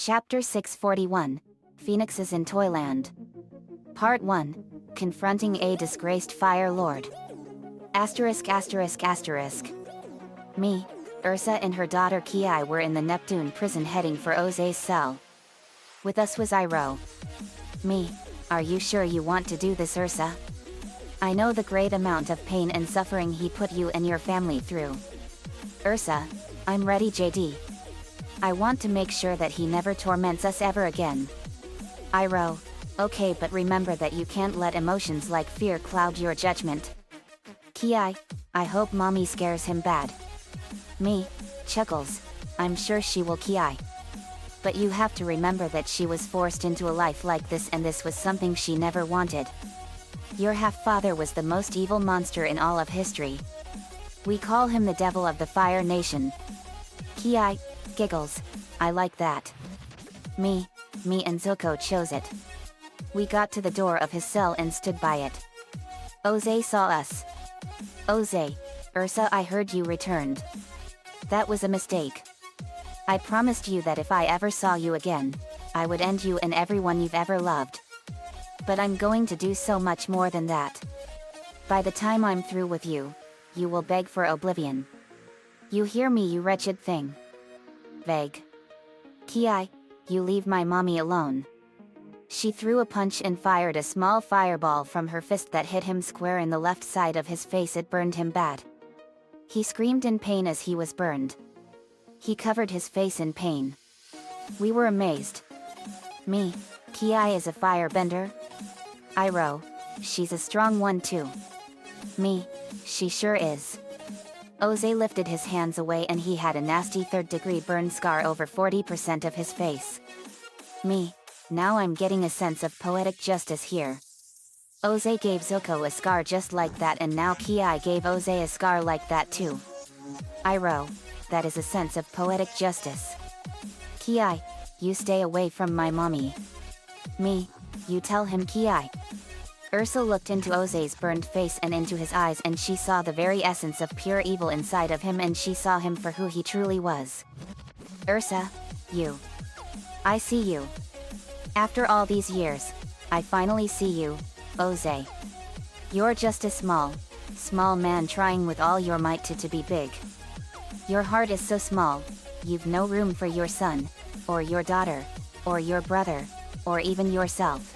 Chapter 641, Phoenixes in Toyland. Part 1, Confronting a Disgraced Fire Lord. *****. Me, Ursa and her daughter Ki were in the Neptune prison heading for Oze's cell. With us was Itro. Me, are you sure you want to do this, Ursa? I know the great amount of pain and suffering he put you and your family through. Ursa, I'm ready, JD. I want to make sure that he never torments us ever again. Itro, okay, but remember that you can't let emotions like fear cloud your judgment. Ki, I hope mommy scares him bad. Me, chuckles, I'm sure she will, Ki. But you have to remember that she was forced into a life like this, and this was something she never wanted. Your half-father was the most evil monster in all of history. We call him the Devil of the Fire Nation. Ki giggles, I like that. Me and Zuko chose it. We got to the door of his cell and stood by it. Oze saw us. Oze, Ursa, I heard you returned. That was a mistake. I promised you that if I ever saw you again, I would end you and everyone you've ever loved. But I'm going to do so much more than that. By the time I'm through with you, you will beg for oblivion. You hear me, you wretched thing? Vague. Ki, you leave my mommy alone. She threw a punch and fired a small fireball from her fist that hit him square in the left side of his face. It burned him bad. He screamed in pain as he was burned. He covered his face in pain. We were amazed. Me, Ki is a firebender? Itro, she's a strong one too. Me, she sure is. Oze lifted his hands away and he had a nasty third-degree burn scar over 40% of his face. Me, now I'm getting a sense of poetic justice here. Oze gave Zuko a scar just like that, and now Ki gave Oze a scar like that too. Itro, that is a sense of poetic justice. Ki, you stay away from my mommy. Me, you tell him, Ki. Ursa looked into Oze's burned face and into his eyes, and she saw the very essence of pure evil inside of him, and she saw him for who he truly was. Ursa, you. I see you. After all these years, I finally see you, Oze. You're just a small man trying with all your might to be big. Your heart is so small, you've no room for your son, or your daughter, or your brother, or even yourself.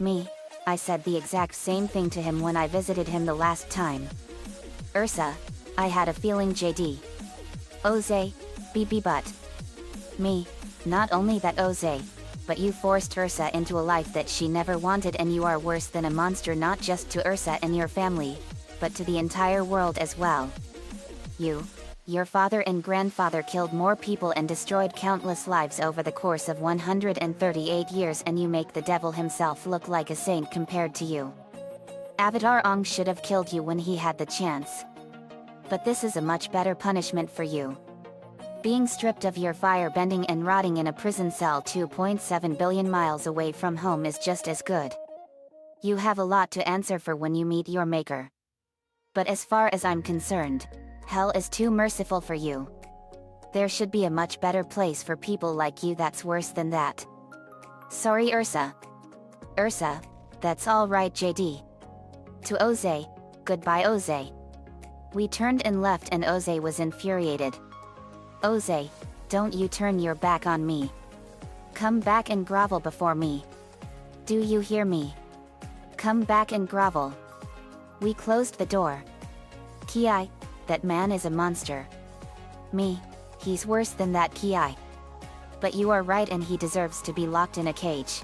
Me, I said the exact same thing to him when I visited him the last time. Ursa, I had a feeling, JD. Oze, but. Me, not only that, Oze, but you forced Ursa into a life that she never wanted, and you are worse than a monster, not just to Ursa and your family, but to the entire world as well. Your father and grandfather killed more people and destroyed countless lives over the course of 138 years, and you make the devil himself look like a saint compared to you. Avatar Ong should have killed you when he had the chance. But this is a much better punishment for you. Being stripped of your fire bending and rotting in a prison cell 2.7 billion miles away from home is just as good. You have a lot to answer for when you meet your maker. But as far as I'm concerned, hell is too merciful for you. There should be a much better place for people like you that's worse than that. Sorry, Ursa. Ursa, that's all right, JD. To Oze, goodbye, Oze. We turned and left, and Oze was infuriated. Oze, don't you turn your back on me. Come back and grovel before me. Do you hear me? Come back and grovel. We closed the door. Ki, that man is a monster. Me, he's worse than that, Ki. But you are right, and he deserves to be locked in a cage.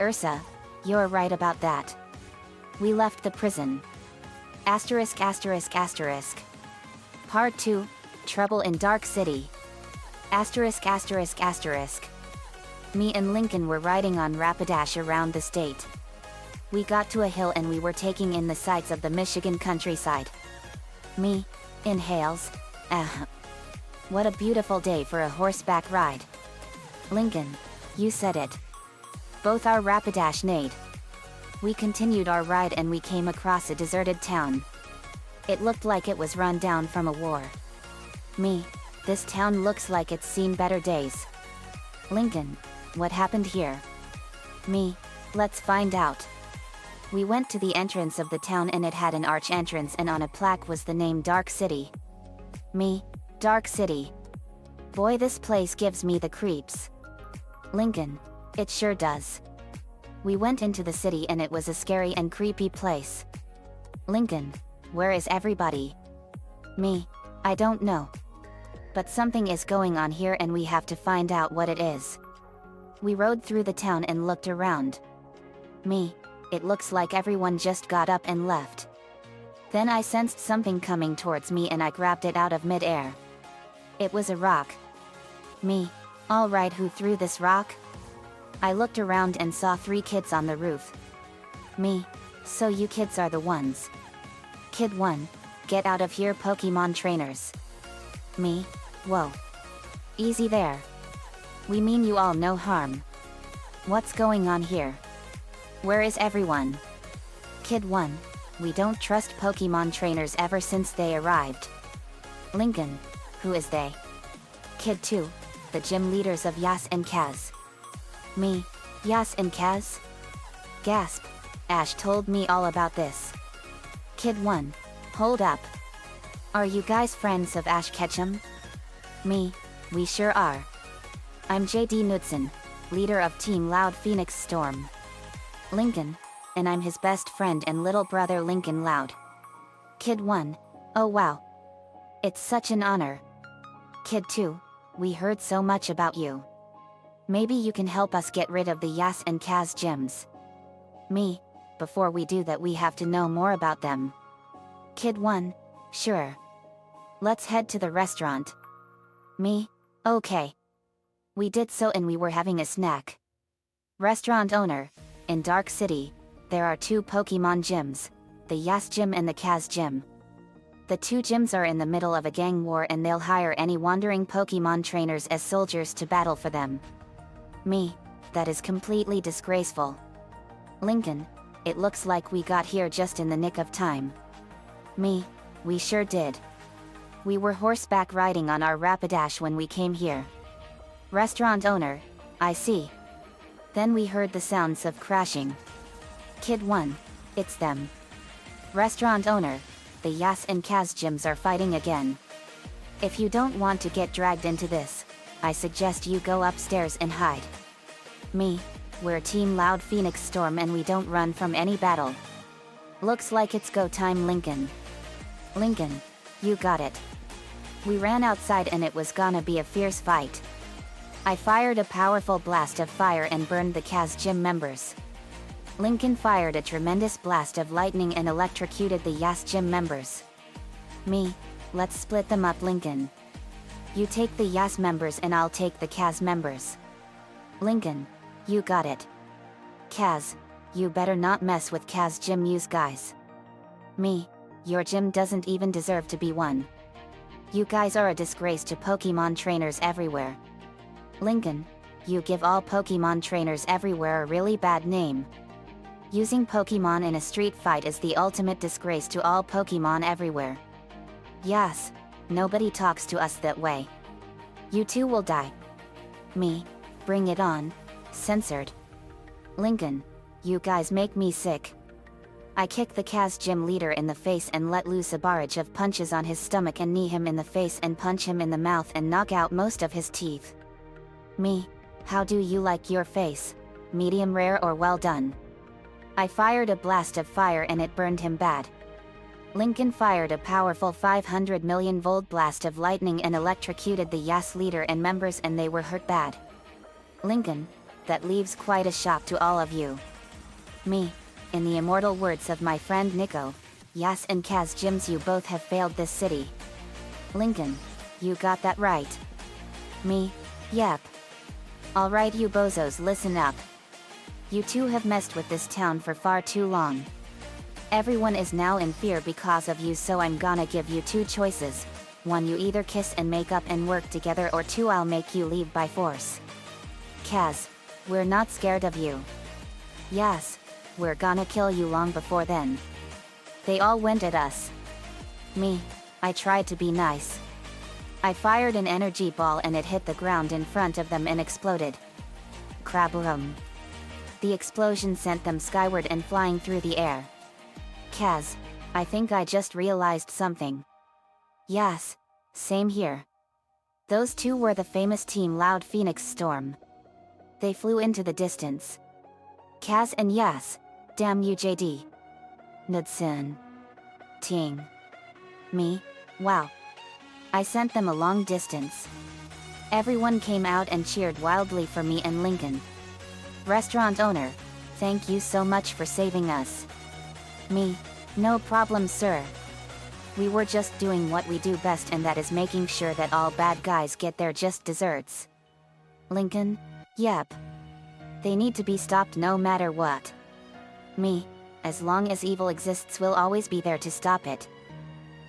Ursa, you're right about that. We left the prison. *****. Part 2, Trouble in Dark City. *****. Me and Lincoln were riding on Rapidash around the state. We got to a hill and we were taking in the sights of the Michigan countryside. Me inhales, what a beautiful day for a horseback ride. Lincoln, you said it. Both our Rapidash neighed. We continued our ride and we came across a deserted town. It looked like it was run down from a war. Me, this town looks like it's seen better days. Lincoln, what happened here? Me, let's find out. We went to the entrance of the town and it had an arch entrance and on a plaque was the name Dark City. Me, Dark City. Boy, this place gives me the creeps. Lincoln, it sure does. We went into the city and it was a scary and creepy place. Lincoln, where is everybody? Me, I don't know. But something is going on here and we have to find out what it is. We rode through the town and looked around. Me, it looks like everyone just got up and left. Then I sensed something coming towards me and I grabbed it out of midair. It was a rock. Me, alright, who threw this rock? I looked around and saw 3 kids on the roof. Me, so you kids are the ones. Kid 1, get out of here, Pokemon trainers. Me, whoa. Easy there. We mean you all no harm. What's going on here? Where is everyone? Kid 1, we don't trust Pokemon trainers ever since they arrived. Lincoln, who is they? Kid 2, the gym leaders of Yas and Kaz. Me, Yas and Kaz? Gasp, Ash told me all about this. Kid 1, hold up. Are you guys friends of Ash Ketchum? Me, we sure are. I'm JD Knudsen, leader of Team Loud Phoenix Storm. Lincoln, and I'm his best friend and little brother Lincoln Loud. Kid 1, oh wow. It's such an honor. Kid 2, we heard so much about you. Maybe you can help us get rid of the Yas and Kaz gyms. Me, before we do that we have to know more about them. Kid 1, sure. Let's head to the restaurant. Me, okay. We did so and we were having a snack. Restaurant owner, in Dark City, there are 2 Pokemon gyms, the Yas gym and the Kaz gym. The 2 gyms are in the middle of a gang war and they'll hire any wandering Pokemon trainers as soldiers to battle for them. Me, that is completely disgraceful. Lincoln, it looks like we got here just in the nick of time. Me, we sure did. We were horseback riding on our Rapidash when we came here. Restaurant owner, I see. Then we heard the sounds of crashing. Kid 1, it's them. Restaurant owner, the Yas and Kaz gyms are fighting again. If you don't want to get dragged into this, I suggest you go upstairs and hide. Me, we're Team Loud Phoenix Storm and we don't run from any battle. Looks like it's go time, Lincoln. Lincoln, you got it. We ran outside and it was gonna be a fierce fight. I fired a powerful blast of fire and burned the Kaz gym members. Lincoln fired a tremendous blast of lightning and electrocuted the Yas gym members. Me, let's split them up, Lincoln. You take the Yas members and I'll take the Kaz members. Lincoln, you got it. Kaz, you better not mess with Kaz gym use guys. Me, your gym doesn't even deserve to be one. You guys are a disgrace to Pokemon trainers everywhere. Lincoln, you give all Pokemon trainers everywhere a really bad name. Using Pokemon in a street fight is the ultimate disgrace to all Pokemon everywhere. Yes, nobody talks to us that way. You two will die. Me, bring it on. Censored. Lincoln, you guys make me sick. I kick the Kaz gym leader in the face and let loose a barrage of punches on his stomach and knee him in the face and punch him in the mouth and knock out most of his teeth. Me, how do you like your face? Medium rare or well done? I fired a blast of fire and it burned him bad. Lincoln fired a powerful 500 million volt blast of lightning and electrocuted the Yas leader and members and they were hurt bad. Lincoln, that leaves quite a shock to all of you. Me, in the immortal words of my friend Nico, Yas and Kaz gyms, you both have failed this city. Lincoln, you got that right. Me, yep. Alright, you bozos, listen up. You two have messed with this town for far too long. Everyone is now in fear because of you, so I'm gonna give you 2 choices. 1, you either kiss and make up and work together, or 2, I'll make you leave by force. Kaz, we're not scared of you. Yes, we're gonna kill you long before then. They all went at us. Me, I tried to be nice. I fired an energy ball and it hit the ground in front of them and exploded. Kraboom. The explosion sent them skyward and flying through the air. Kaz, I think I just realized something. Yes, same here. Those two were the famous team Loud Phoenix Storm. They flew into the distance. Kaz and yes, damn you JD. Nudson. Ting. Me, wow. I sent them a long distance. Everyone came out and cheered wildly for me and Lincoln. Restaurant owner, thank you so much for saving us. Me, no problem sir. We were just doing what we do best, and that is making sure that all bad guys get their just desserts. Lincoln, yep. They need to be stopped no matter what. Me, as long as evil exists we'll always be there to stop it.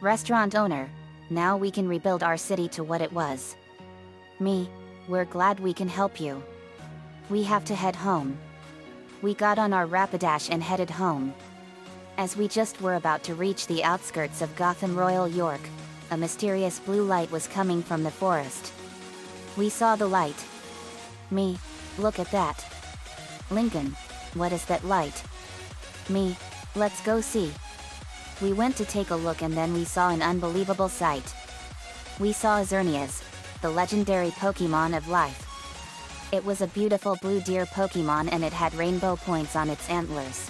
Restaurant owner, now we can rebuild our city to what it was. Me, we're glad we can help you. We have to head home. We got on our Rapidash and headed home. As we just were about to reach the outskirts of Gotham Royal York, a mysterious blue light was coming from the forest. We saw the light. Me, look at that. Lincoln, what is that light? Me, let's go see. We went to take a look and then we saw an unbelievable sight. We saw Xerneas, the legendary Pokemon of life. It was a beautiful blue deer Pokemon and it had rainbow points on its antlers.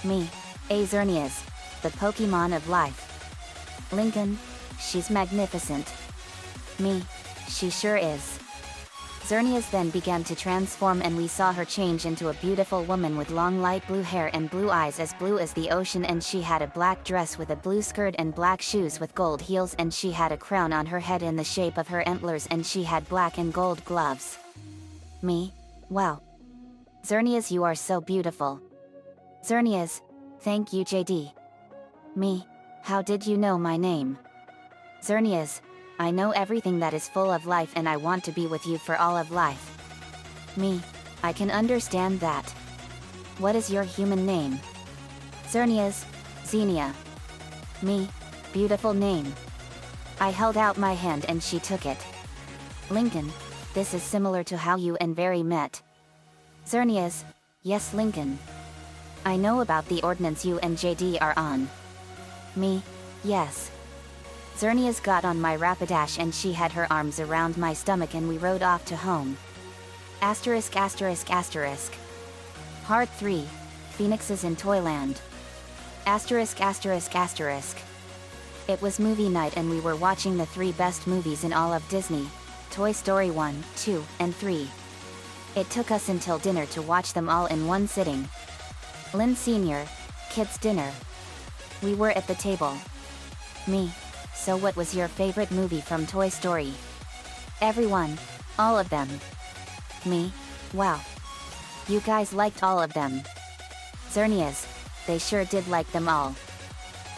Me, Xerneas, the Pokemon of life. Lincoln, she's magnificent. Me, she sure is. Xerneas then began to transform and we saw her change into a beautiful woman with long light blue hair and blue eyes as blue as the ocean, and she had a black dress with a blue skirt and black shoes with gold heels, and she had a crown on her head in the shape of her antlers, and she had black and gold gloves. Me, wow. Xerneas, you are so beautiful. Xerneas, thank you JD. Me, how did you know my name? Xerneas, I know everything that is full of life and I want to be with you for all of life. Me, I can understand that. What is your human name? Xerneas, Xenia. Me, beautiful name. I held out my hand and she took it. Lincoln, this is similar to how you and Very met. Xerneas, yes Lincoln. I know about the ordinance you and JD are on. Me, yes. Xerneas got on my Rapidash and she had her arms around my stomach and we rode off to home. Asterisk asterisk asterisk. Part 3, Phoenixes in Toyland. Asterisk asterisk asterisk. It was movie night and we were watching the 3 best movies in all of Disney, Toy Story 1, 2, and 3. It took us until dinner to watch them all in one sitting. Lynn Sr., kids' dinner. We were at the table. Me, so what was your favorite movie from Toy Story? Everyone, all of them. Me, wow. You guys liked all of them. Xerneas, they sure did like them all.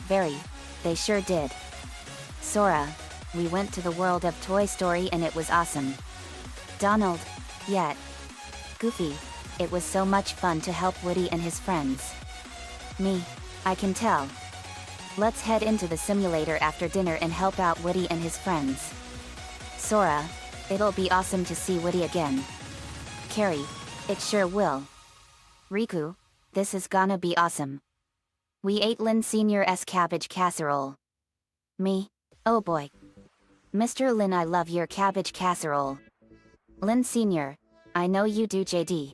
Very, they sure did. Sora, we went to the world of Toy Story and it was awesome. Donald, yet. Goofy, it was so much fun to help Woody and his friends. Me, I can tell. Let's head into the simulator after dinner and help out Woody and his friends. Sora, it'll be awesome to see Woody again. Carrie, it sure will. Riku, this is gonna be awesome. We ate Lynn Sr.'s cabbage casserole. Me, oh boy. Mr. Lynn, I love your cabbage casserole. Lynn Sr., I know you do JD.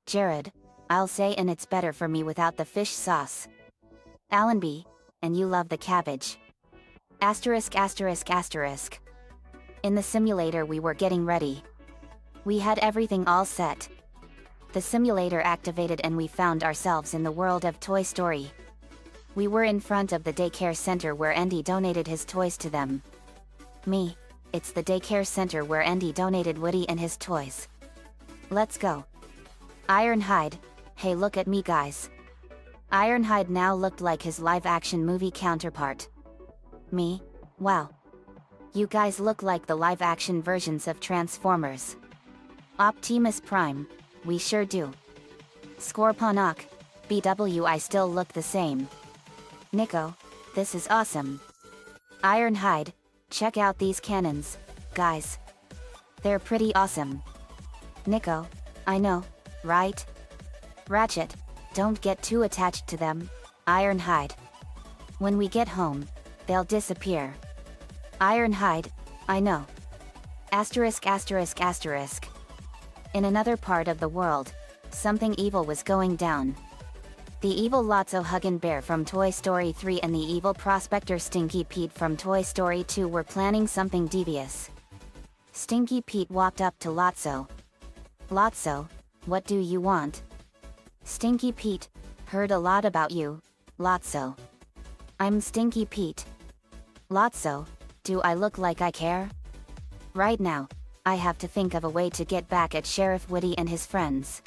Jared, I'll say, and it's better for me without the fish sauce. Allenby, and you love the cabbage. Asterisk asterisk asterisk. In the simulator we were getting ready. We had everything all set. The simulator activated and we found ourselves in the world of Toy Story. We were in front of the daycare center where Andy donated his toys to them. Me, it's the daycare center where Andy donated Woody and his toys. Let's go. Ironhide, hey look at me guys. Ironhide now looked like his live-action movie counterpart. Me, wow. You guys look like the live-action versions of Transformers. Optimus Prime, we sure do. Scorponok, BW, I still look the same. Nico, this is awesome. Ironhide, Check out these cannons, guys. They're pretty awesome. Nico, I know, right? Ratchet, don't get too attached to them. Ironhide. When we get home, they'll disappear. Ironhide, I know. Asterisk asterisk asterisk. In another part of the world, something evil was going down. The evil Lotso Huggin' Bear from Toy Story 3 and the evil Prospector Stinky Pete from Toy Story 2 were planning something devious. Stinky Pete walked up to Lotso. Lotso, what do you want? Stinky Pete, heard a lot about you, Lotso. I'm Stinky Pete. Lotso, do I look like I care? Right now, I have to think of a way to get back at Sheriff Woody and his friends.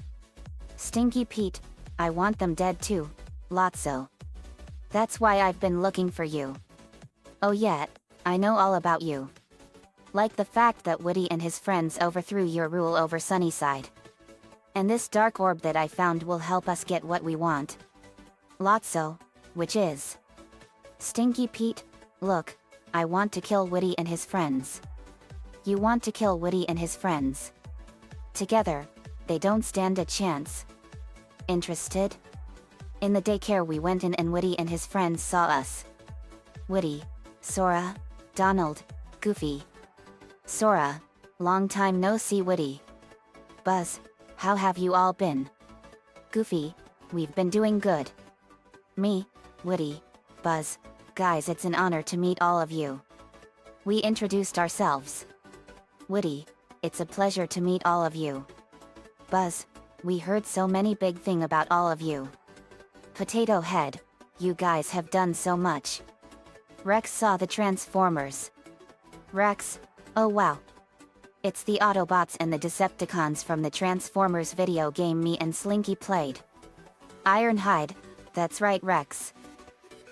Stinky Pete, I want them dead too, Lotso. That's why I've been looking for you. Oh yeah, I know all about you. Like the fact that Woody and his friends overthrew your rule over Sunnyside. And this dark orb that I found will help us get what we want. Lotso, which is... Stinky Pete, look, I want to kill Woody and his friends. You want to kill Woody and his friends. Together, they don't stand a chance. Interested? In the daycare we went in and Woody and his friends saw us. Woody, Sora, Donald, Goofy. Sora, long time no see Woody. Buzz, how have you all been? Goofy, we've been doing good. Me, Woody, Buzz, guys, it's an honor to meet all of you. We introduced ourselves. Woody, it's a pleasure to meet all of you. Buzz, we heard so many big thing about all of you. Potato Head, you guys have done so much. Rex saw the Transformers. Rex, oh wow. It's the Autobots and the Decepticons from the Transformers video game me and Slinky played. Ironhide, that's right Rex.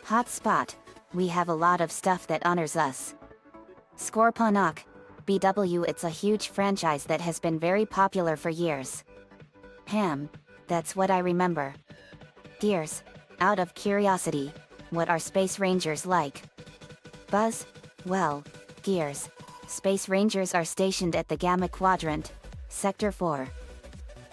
Hotspot, we have a lot of stuff that honors us. Scorponok, BW, it's a huge franchise that has been very popular for years. Ham, that's what I remember. Gears, out of curiosity, what are Space Rangers like? Buzz, well, Gears, Space Rangers are stationed at the Gamma Quadrant, Sector 4.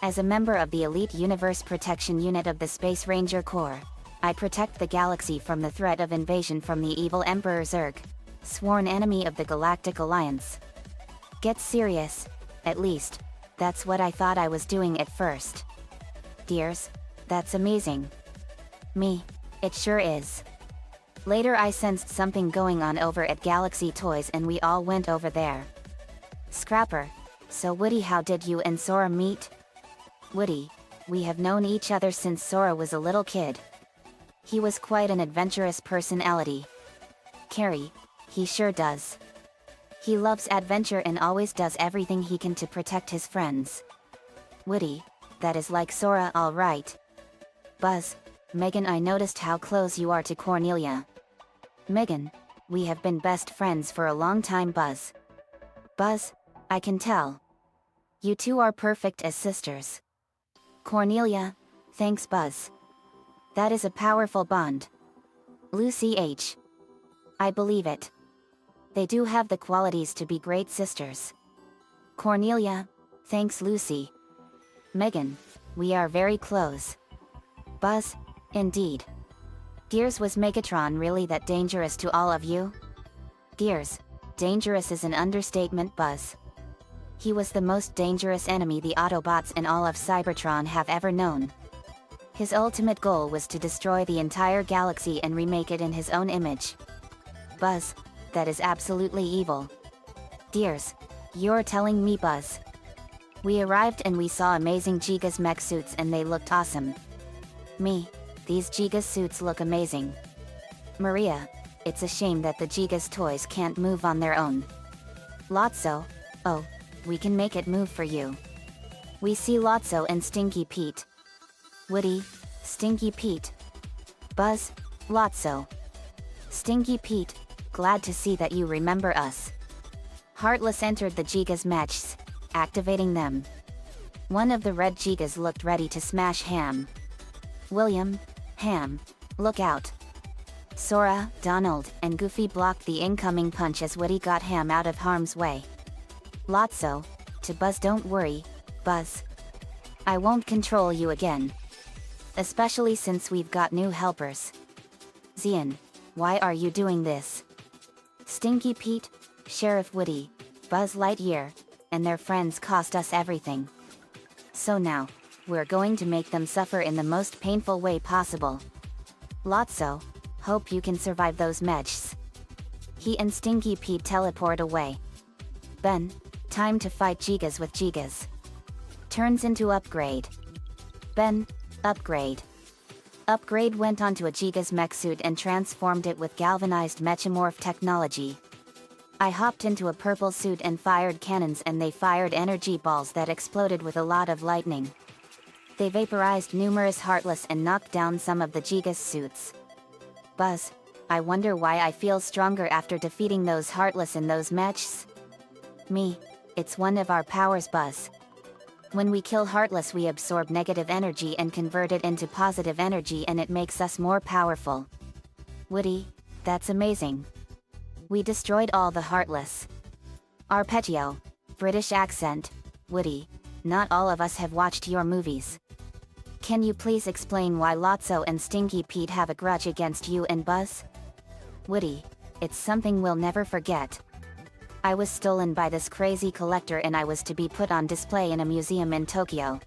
As a member of the Elite Universe Protection Unit of the Space Ranger Corps, I protect the galaxy from the threat of invasion from the evil Emperor Zurg, sworn enemy of the Galactic Alliance. Get serious, at least. That's what I thought I was doing at first. Gears, that's amazing. Me, it sure is. Later I sensed something going on over at Galaxy Toys and we all went over there. Scrapper, so Woody, how did you and Sora meet? Woody, we have known each other since Sora was a little kid. He was quite an adventurous personality. Carrie, he sure does. He loves adventure and always does everything he can to protect his friends. Woody, that is like Sora, all right. Buzz, Megan, I noticed how close you are to Cornelia. Megan, we have been best friends for a long time, Buzz. Buzz, I can tell. You two are perfect as sisters. Cornelia, thanks Buzz. That is a powerful bond. Lucy H. I believe it. They do have the qualities to be great sisters. Cornelia, thanks Lucy. Megan, we are very close. Buzz, indeed. Gears, was Megatron really that dangerous to all of you? Gears, dangerous is an understatement, Buzz. He was the most dangerous enemy the Autobots and all of Cybertron have ever known. His ultimate goal was to destroy the entire galaxy and remake it in his own image. Buzz, that is absolutely evil. Gears, you're telling me, Buzz. We arrived and we saw amazing Gigas mech suits and they looked awesome. Me, these Gigas suits look amazing. Maria, it's a shame that the Gigas toys can't move on their own. Lotso, oh, we can make it move for you. We see Lotso and Stinky Pete. Woody, Stinky Pete. Buzz, Lotso. Stinky Pete, glad to see that you remember us. Heartless entered the Gigas matches, activating them. One of the red Gigas looked ready to smash Ham. William, Ham, look out. Sora, Donald, and Goofy blocked the incoming punch as Woody got Ham out of harm's way. Lotso, to Buzz, don't worry, Buzz. I won't control you again. Especially since we've got new helpers. Zian, why are you doing this? Stinky Pete, Sheriff Woody, Buzz Lightyear, and their friends cost us everything. So now, we're going to make them suffer in the most painful way possible. Lotso, hope you can survive those mechs. He and Stinky Pete teleport away. Ben, time to fight Gigas with Gigas. Turns into Upgrade. Ben, Upgrade. Upgrade went onto a Gigas mech suit and transformed it with galvanized mechamorph technology. I hopped into a purple suit and fired cannons, and they fired energy balls that exploded with a lot of lightning. They vaporized numerous Heartless and knocked down some of the Gigas suits. Buzz, I wonder why I feel stronger after defeating those Heartless in those mechs? Me, it's one of our powers, Buzz. When we kill Heartless, we absorb negative energy and convert it into positive energy, and it makes us more powerful. Woody, that's amazing. We destroyed all the Heartless. Arpeggio, British accent, Woody, not all of us have watched your movies. Can you please explain why Lotso and Stinky Pete have a grudge against you and Buzz? Woody, it's something we'll never forget. I was stolen by this crazy collector and I was to be put on display in a museum in Tokyo.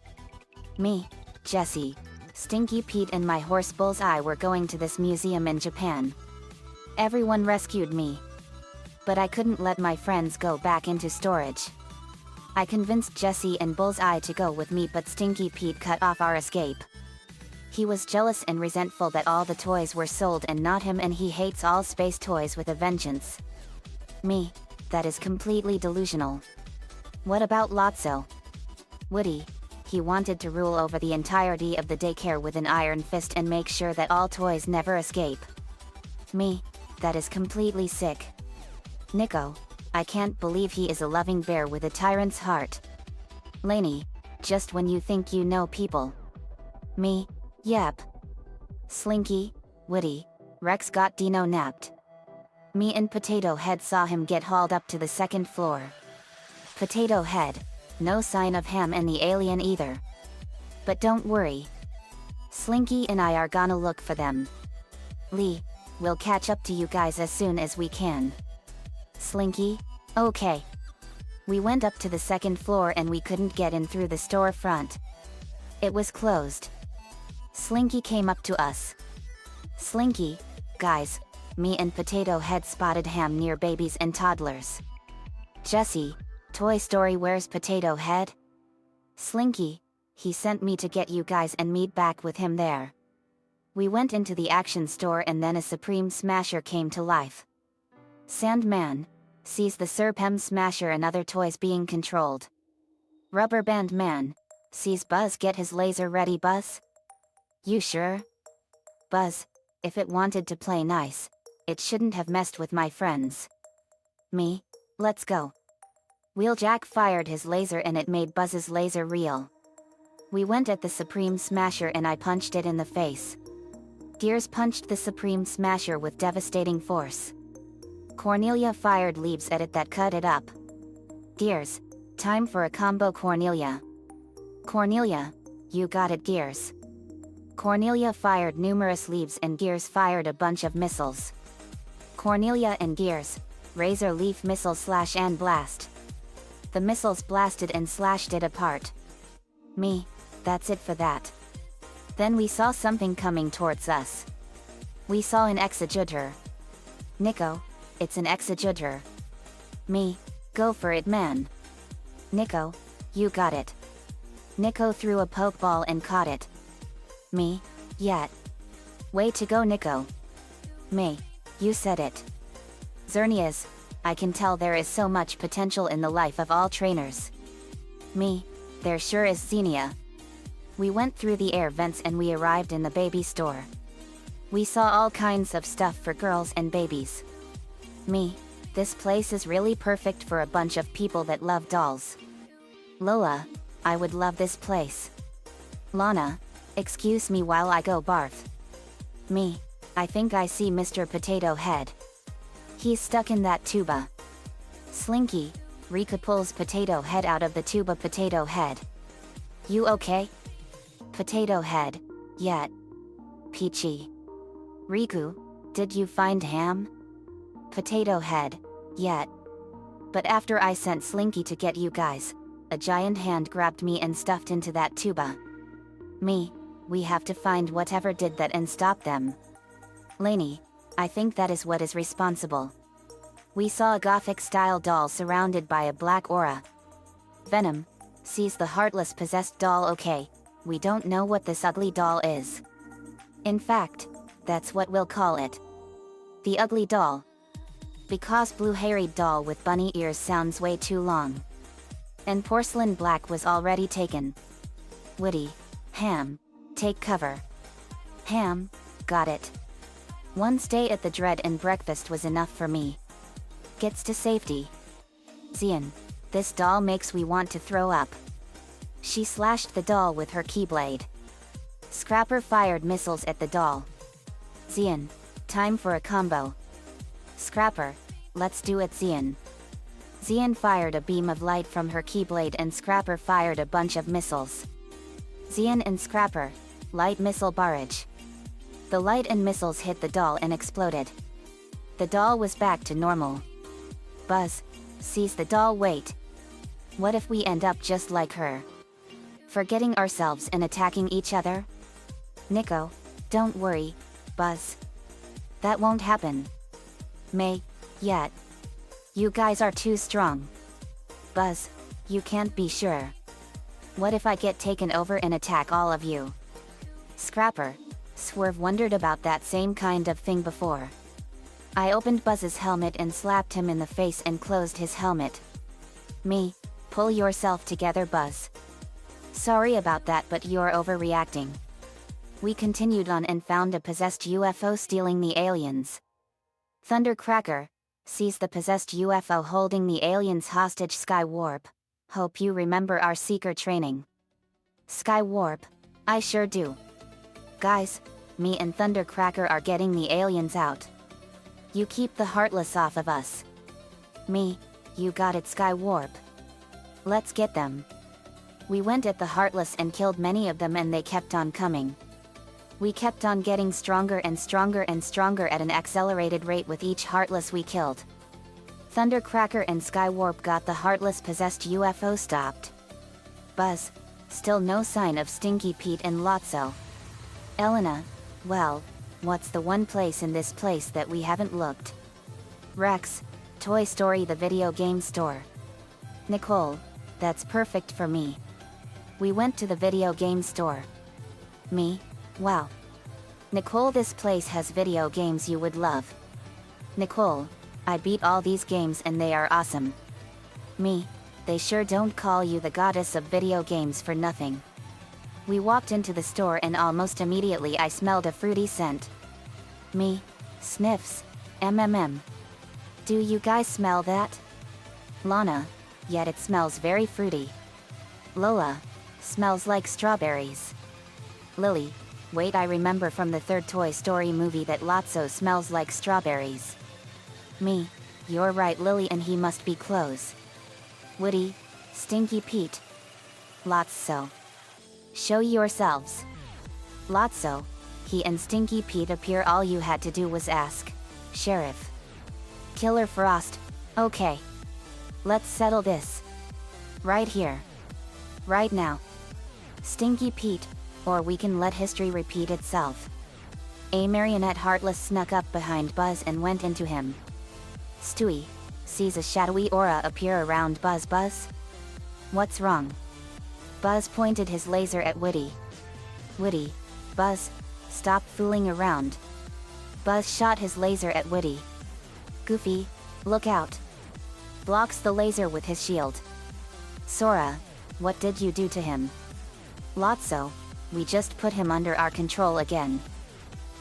Me, Jesse, Stinky Pete and my horse Bullseye were going to this museum in Japan. Everyone rescued me. But I couldn't let my friends go back into storage. I convinced Jesse and Bullseye to go with me, but Stinky Pete cut off our escape. He was jealous and resentful that all the toys were sold and not him, and he hates all space toys with a vengeance. Me, that is completely delusional. What about Lotso? Woody, he wanted to rule over the entirety of the daycare with an iron fist and make sure that all toys never escape. Me, that is completely sick. Nico, I can't believe he is a loving bear with a tyrant's heart. Lainey, just when you think you know people. Me, yep. Slinky, Woody, Rex got Dino napped. Me and Potato Head saw him get hauled up to the second floor. Potato Head, no sign of Ham and the alien either. But don't worry. Slinky and I are gonna look for them. Lee, we'll catch up to you guys as soon as we can. Slinky, okay. We went up to the second floor and we couldn't get in through the storefront. It was closed. Slinky came up to us. Slinky, guys, me and Potato Head spotted Ham near babies and toddlers. Jesse, Toy Story, where's Potato Head? Slinky, he sent me to get you guys and meet back with him there. We went into the action store and then a Supreme Smasher came to life. Sandman sees the Supreme Smasher and other toys being controlled. Rubber Band Man sees Buzz get his laser ready. Buzz? You sure? Buzz, if it wanted to play nice, it shouldn't have messed with my friends. Me, let's go. Wheeljack fired his laser and it made Buzz's laser real. We went at the Supreme Smasher and I punched it in the face. Gears punched the Supreme Smasher with devastating force. Cornelia fired leaves at it that cut it up. Gears, time for a combo. Cornelia. Cornelia, you got it. Gears. Cornelia fired numerous leaves and Gears fired a bunch of missiles. Cornelia and Gears, Razor Leaf missile slash and blast. The missiles blasted and slashed it apart. Me, that's it for that. Then we saw something coming towards us. We saw an Executor. Nico, it's an Executor. Me, go for it, man. Nico, you got it. Nico threw a pokeball and caught it. Me, yeah. Way to go, Nico. Me, you said it. Xerneas, I can tell there is so much potential in the life of all trainers. Me, there sure is. Xenia. We went through the air vents and we arrived in the baby store. We saw all kinds of stuff for girls and babies. Me, this place is really perfect for a bunch of people that love dolls. Lola, I would love this place. Lana, excuse me while I go barf. Me, I think I see Mr. Potato Head. He's stuck in that tuba. Slinky, Rika pulls Potato Head out of the tuba. Potato Head. You okay? Potato Head. Yet. Peachy. Riku, did you find Ham? Potato Head. Yet. But after I sent Slinky to get you guys, a giant hand grabbed me and stuffed into that tuba. Me, we have to find whatever did that and stop them. Lainey, I think that is what is responsible. We saw a Gothic-style doll surrounded by a black aura. Venom, sees the heartless possessed doll. Okay, we don't know what this ugly doll is. In fact, that's what we'll call it. The ugly doll. Because blue-haired doll with bunny ears sounds way too long. And porcelain black was already taken. Woody, Ham, take cover. Ham, got it. One stay at the Dread and breakfast was enough for me. Gets to safety. Xian, this doll makes me want to throw up. She slashed the doll with her keyblade. Scrapper fired missiles at the doll. Xian, time for a combo. Scrapper, let's do it. Xian. Xian fired a beam of light from her keyblade and Scrapper fired a bunch of missiles. Xian and Scrapper, light missile barrage. The light and missiles hit the doll and exploded. The doll was back to normal. Buzz, sees the doll. Wait. What if we end up just like her? Forgetting ourselves and attacking each other? Nico, don't worry, Buzz. That won't happen. May, yet. You guys are too strong. Buzz, you can't be sure. What if I get taken over and attack all of you? Scrapper, Swerve wondered about that same kind of thing before. I opened Buzz's helmet and slapped him in the face and closed his helmet. Me, pull yourself together, Buzz. Sorry about that, but you're overreacting. We continued on and found a possessed UFO stealing the aliens. Thundercracker, sees the possessed UFO holding the aliens hostage. Sky Warp, hope you remember our seeker training. Sky Warp, I sure do. Guys, me and Thundercracker are getting the aliens out. You keep the Heartless off of us. Me, you got it. Sky Warp. Let's get them. We went at the Heartless and killed many of them and they kept on coming. We kept on getting stronger and stronger and stronger at an accelerated rate with each Heartless we killed. Thundercracker and Skywarp got the Heartless possessed UFO stopped. Buzz, still no sign of Stinky Pete and Lotso. Elena, well, what's the one place in this place that we haven't looked? Rex, Toy Story the video game store. Nicole, that's perfect for me. We went to the video game store. Me, wow. Nicole, this place has video games you would love. Nicole, I beat all these games and they are awesome. Me, they sure don't call you the goddess of video games for nothing. We walked into the store and almost immediately I smelled a fruity scent. Me, sniffs, MMM. Do you guys smell that? Lana, yet it smells very fruity. Lola, smells like strawberries. Lily, wait, I remember from the third Toy Story movie that Lotso smells like strawberries. Me, you're right, Lily, and he must be close. Woody, Stinky Pete. Lotso. Show yourselves. Lotso, he and Stinky Pete appear. All you had to do was ask. Sheriff. Killer Frost, okay. Let's settle this. Right here. Right now. Stinky Pete, or we can let history repeat itself. A marionette Heartless snuck up behind Buzz and went into him. Stewie, sees a shadowy aura appear around Buzz. Buzz? What's wrong? Buzz pointed his laser at Woody. Woody, Buzz, stop fooling around. Buzz shot his laser at Woody. Goofy, look out. Blocks the laser with his shield. Sora, what did you do to him? Lotso, we just put him under our control again.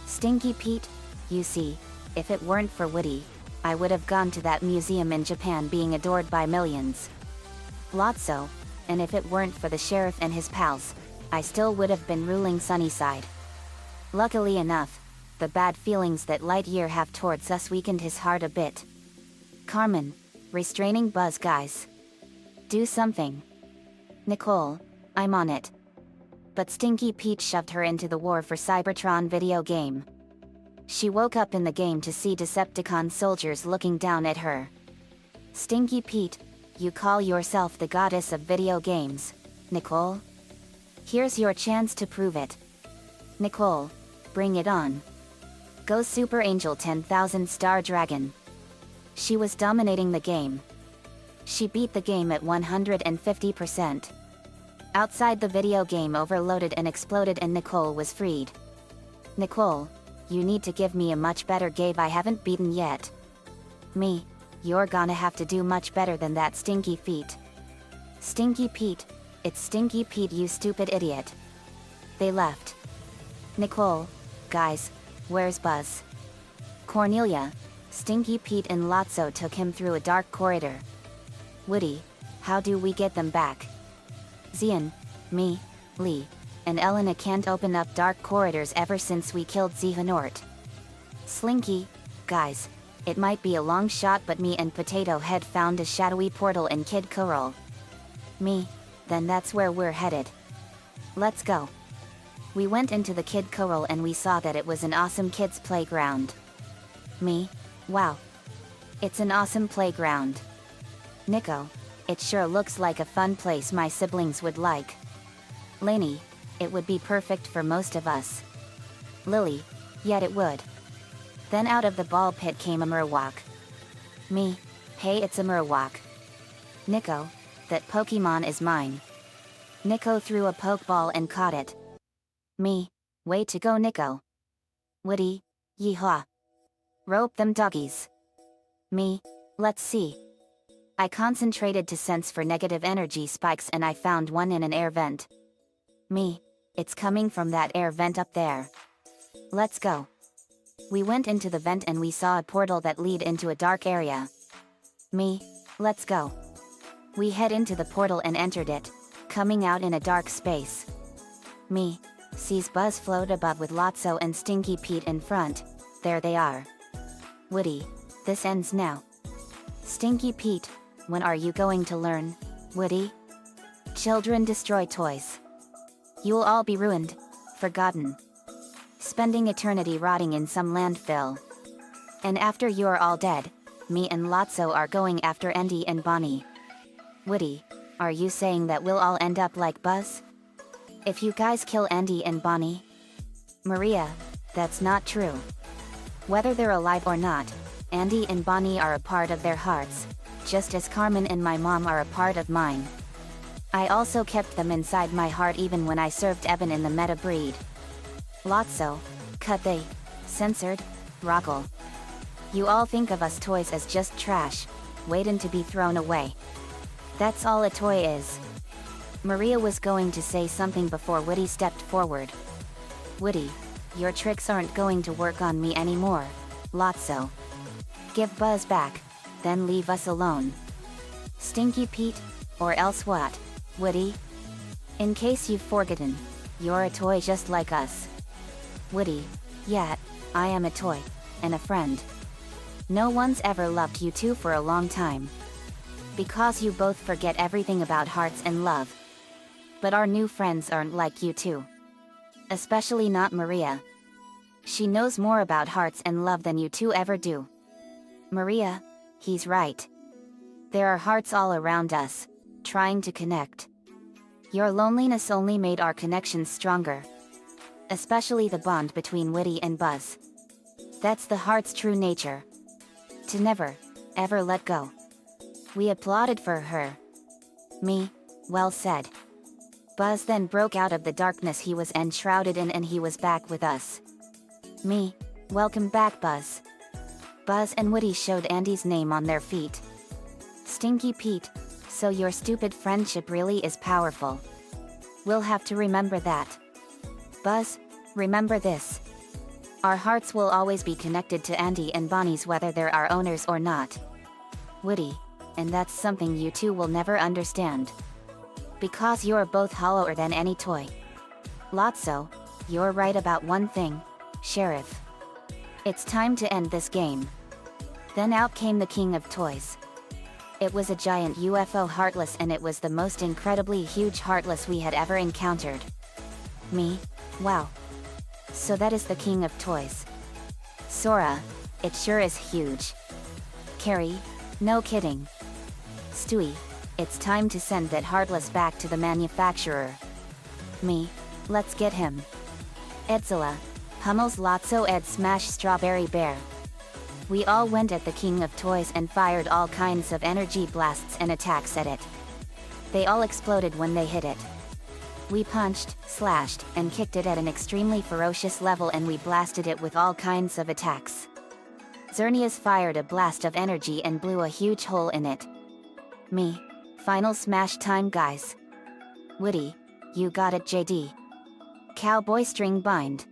Stinky Pete, you see, if it weren't for Woody, I would have gone to that museum in Japan being adored by millions. Lotso, and if it weren't for the sheriff and his pals, I still would have been ruling Sunnyside. Luckily enough, the bad feelings that Lightyear have towards us weakened his heart a bit. Carmen, restraining Buzz guys. Do something. Nicole, I'm on it. But Stinky Pete shoved her into the War for Cybertron video game. She woke up in the game to see Decepticon soldiers looking down at her. Stinky Pete, you call yourself the goddess of video games, Nicole? Here's your chance to prove it. Nicole, bring it on. Go Super Angel 10,000 Star Dragon. She was dominating the game. She beat the game at 150%. Outside, the video game overloaded and exploded and Nicole was freed. Nicole, you need to give me a much better game I haven't beaten yet. Me, you're gonna have to do much better than that, Stinky Pete. Stinky Pete, it's Stinky Pete, you stupid idiot. They left. Nicole, guys, where's Buzz? Cornelia, Stinky Pete and Lotso took him through a dark corridor. Woody, how do we get them back? Zian, me, Lee, and Elena can't open up dark corridors ever since we killed Xehanort. Slinky, guys, it might be a long shot, but me and Potato Head found a shadowy portal in Kid Coral. Me, then that's where we're headed. Let's go. We went into the Kid Coral and we saw that it was an awesome kids playground. Me, wow. It's an awesome playground. Nico, it sure looks like a fun place my siblings would like. Lainey, it would be perfect for most of us. Lily, yet it would. Then out of the ball pit came a Murwalk. Me, hey, it's a Murwalk. Nico, that Pokemon is mine. Nico threw a Pokeball and caught it. Me, way to go, Nico. Woody, yeehaw. Rope them doggies. Me, let's see. I concentrated to sense for negative energy spikes and I found one in an air vent. Me, it's coming from that air vent up there. Let's go. We went into the vent and we saw a portal that lead into a dark area. Me, let's go. We head into the portal and entered it, coming out in a dark space. Me, sees Buzz float above with Lotso and Stinky Pete in front. There they are. Woody, this ends now. Stinky Pete, when are you going to learn, Woody? Children destroy toys. You'll all be ruined, forgotten. Spending eternity rotting in some landfill. And after you're all dead, me and Lotso are going after Andy and Bonnie. Woody, are you saying that we'll all end up like Buzz? If you guys kill Andy and Bonnie? Maria, that's not true. Whether they're alive or not, Andy and Bonnie are a part of their hearts, just as Carmen and my mom are a part of mine. I also kept them inside my heart even when I served Eben in the meta breed. Lotso, cut they, censored, Rockle. You all think of us toys as just trash, waiting to be thrown away. That's all a toy is. Maria was going to say something before Woody stepped forward. Woody, your tricks aren't going to work on me anymore, Lotso. Give Buzz back, then leave us alone. Stinky Pete, or else what, Woody? In case you've forgotten, you're a toy just like us. Woody, yeah, I am a toy, and a friend. No one's ever loved you two for a long time. Because you both forget everything about hearts and love. But our new friends aren't like you two. Especially not Maria. She knows more about hearts and love than you two ever do. Maria, he's right. There are hearts all around us, trying to connect. Your loneliness only made our connections stronger. Especially the bond between Woody and Buzz. That's the heart's true nature. To never, ever let go. We applauded for her. Me, well said. Buzz then broke out of the darkness he was enshrouded in and he was back with us. Me, welcome back, Buzz. Buzz and Woody showed Andy's name on their feet. Stinky Pete, so your stupid friendship really is powerful. We'll have to remember that. Buzz, remember this. Our hearts will always be connected to Andy and Bonnie's whether they're our owners or not. Woody, and that's something you two will never understand. Because you're both hollower than any toy. Lotso, you're right about one thing, Sheriff. It's time to end this game. Then out came the king of toys. It was a giant UFO Heartless, and it was the most incredibly huge Heartless we had ever encountered. Me? Wow. So that is the king of toys. Sora, it sure is huge. Carrie, no kidding. Stewie, it's time to send that Heartless back to the manufacturer. Me, let's get him. Edzilla, Hummels Lotso Ed Smash Strawberry Bear. We all went at the king of toys and fired all kinds of energy blasts and attacks at it. They all exploded when they hit it. We punched, slashed, and kicked it at an extremely ferocious level, and we blasted it with all kinds of attacks. Xerneas fired a blast of energy and blew a huge hole in it. Me, final smash time guys. Woody, you got it JD. Cowboy string bind.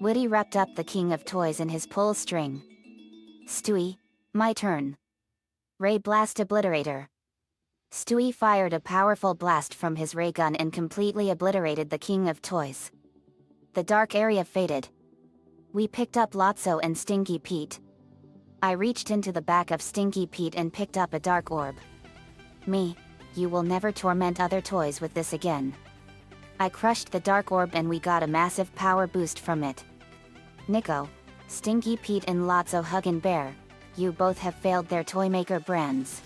Woody wrapped up the king of toys in his pull string. Stewie, my turn. Ray blast obliterator. Stewie fired a powerful blast from his ray gun and completely obliterated the king of toys. The dark area faded. We picked up Lotso and Stinky Pete. I reached into the back of Stinky Pete and picked up a dark orb. Me, you will never torment other toys with this again. I crushed the dark orb and we got a massive power boost from it. Nico, Stinky Pete and Lotso Hug and Bear, you both have failed their Toymaker brands.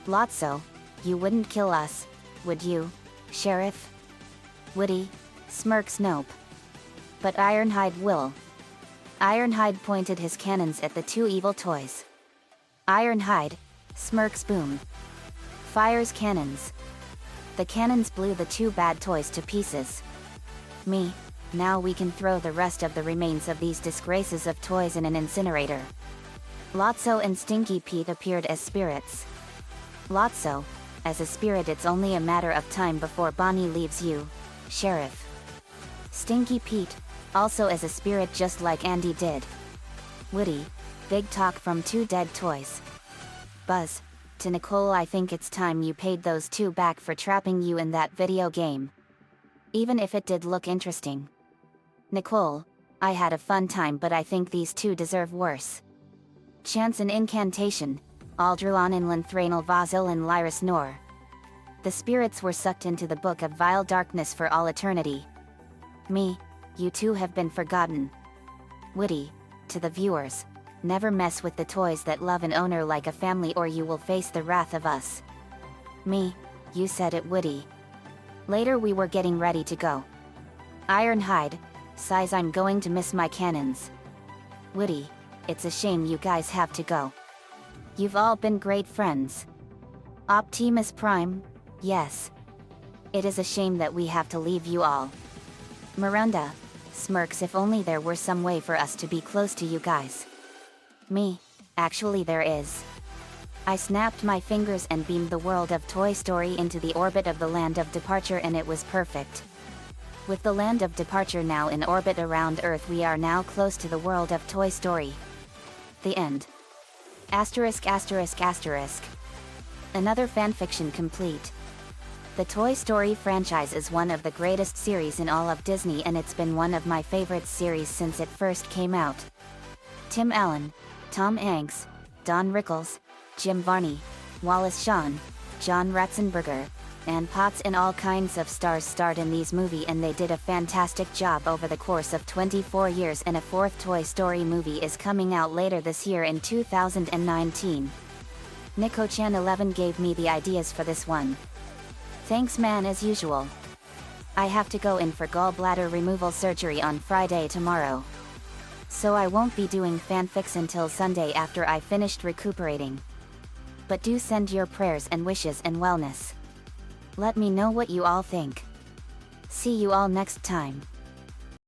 Lotso, you wouldn't kill us, would you, Sheriff? Woody, smirks nope. But Ironhide will. Ironhide pointed his cannons at the two evil toys. Ironhide, smirks boom. Fires cannons. The cannons blew the two bad toys to pieces. Me, now we can throw the rest of the remains of these disgraces of toys in an incinerator. Lotso and Stinky Pete appeared as spirits. Lotso, as a spirit, it's only a matter of time before Bonnie leaves you, Sheriff. Stinky Pete, also as a spirit just like Andy did. Woody, big talk from two dead toys. Buzz, to Nicole, I think it's time you paid those two back for trapping you in that video game. Even if it did look interesting. Nicole, I had a fun time, but I think these two deserve worse. Chance and Incantation, Aldruan and Lanthranal Vazil and Lyris Nor. The spirits were sucked into the book of vile darkness for all eternity. Me, you two have been forgotten. Woody, to the viewers, never mess with the toys that love an owner like a family, or you will face the wrath of us. Me, you said it, Woody. Later we were getting ready to go. Ironhide, sighs, I'm going to miss my cannons. Woody, it's a shame you guys have to go. You've all been great friends. Optimus Prime, yes. It is a shame that we have to leave you all. Miranda, smirks, if only there were some way for us to be close to you guys. Me, actually there is. I snapped my fingers and beamed the world of Toy Story into the orbit of the land of departure, and it was perfect. With the land of departure now in orbit around Earth, we are now close to the world of Toy Story. The end. Asterisk asterisk asterisk. Another fanfiction complete. The Toy Story franchise is one of the greatest series in all of Disney, and it's been one of my favorite series since it first came out. Tim Allen, Tom Hanks, Don Rickles, Jim Varney, Wallace Shawn, John Ratzenberger, and Potts, and all kinds of stars starred in these movies, and they did a fantastic job over the course of 24 years, and a fourth Toy Story movie is coming out later this year in 2019. Nico-chan 11 gave me the ideas for this one. Thanks man, as usual. I have to go in for gallbladder removal surgery on Friday tomorrow. So I won't be doing fanfics until Sunday after I finished recuperating. But do send your prayers and wishes and wellness. Let me know what you all think. See you all next time.